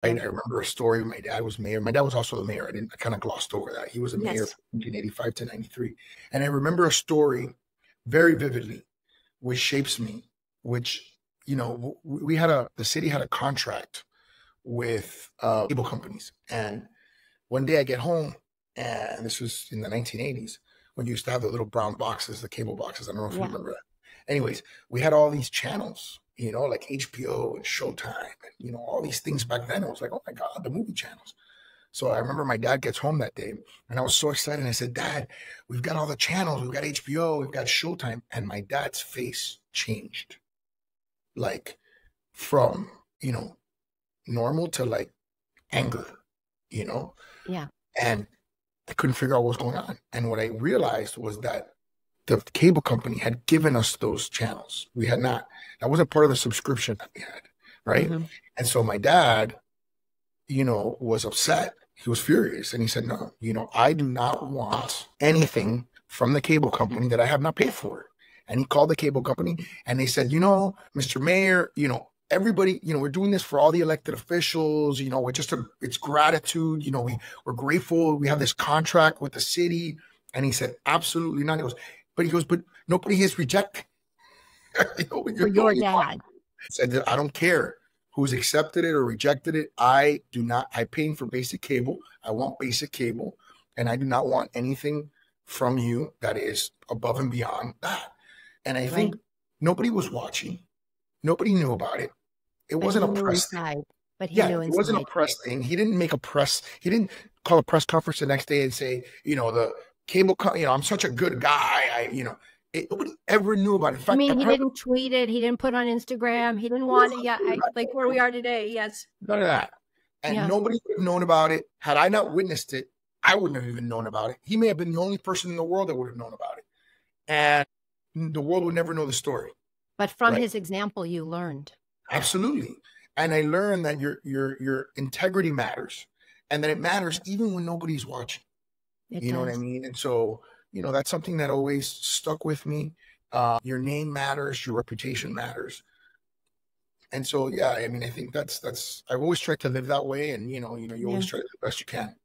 Right? I remember a story. My dad was mayor. My dad was also the mayor. I kind of glossed over that. He was a mayor Yes. from 1985 to 93. And I remember a story very vividly, which shapes me, which, the city had a contract with cable companies. And one day I get home, and this was in the 1980s, when you used to have the little brown boxes, the cable boxes. I don't know if you Yeah. remember that. Anyways, we had all these channels, like HBO and Showtime, and, all these things back then. I was like, oh my God, the movie channels. So I remember my dad gets home that day, and I was so excited. I said, Dad, we've got all the channels. We've got HBO, we've got Showtime. And my dad's face changed, like from, normal to like anger, you know? Yeah. And I couldn't figure out what was going on. And what I realized was that the cable company had given us those channels. We had not. That wasn't part of the subscription that we had, right? Mm-hmm. And so my dad, was upset. He was furious. And he said, no, I do not want anything from the cable company that I have not paid for. And he called the cable company and they said, Mr. Mayor, everybody, we're doing this for all the elected officials, it's gratitude, we're grateful. We have this contract with the city. And he said, absolutely not. But nobody has rejected. For your dad. I said, I don't care who's accepted it or rejected it. I pay for basic cable. I want basic cable. And I do not want anything from you that is above and beyond that. And I think nobody was watching. Nobody knew about it. It wasn't a press thing. But he knew inside. It wasn't a press thing. He didn't make a press. He didn't call a press conference the next day and say, the cable, I'm such a good guy. Nobody ever knew about it. In fact, he didn't tweet it. He didn't put it on Instagram. He didn't want it. Yeah, like where we are today. Yes. None of that. And nobody would have known about it. Had I not witnessed it, I wouldn't have even known about it. He may have been the only person in the world that would have known about it. And the world would never know the story. But from his example, you learned. Absolutely. And I learned that your integrity matters, and that it matters even when nobody's watching. You know what I mean? And so, that's something that always stuck with me. Your name matters, your reputation matters. And so, I think that's I've always tried to live that way. And, you always try to do the best you can.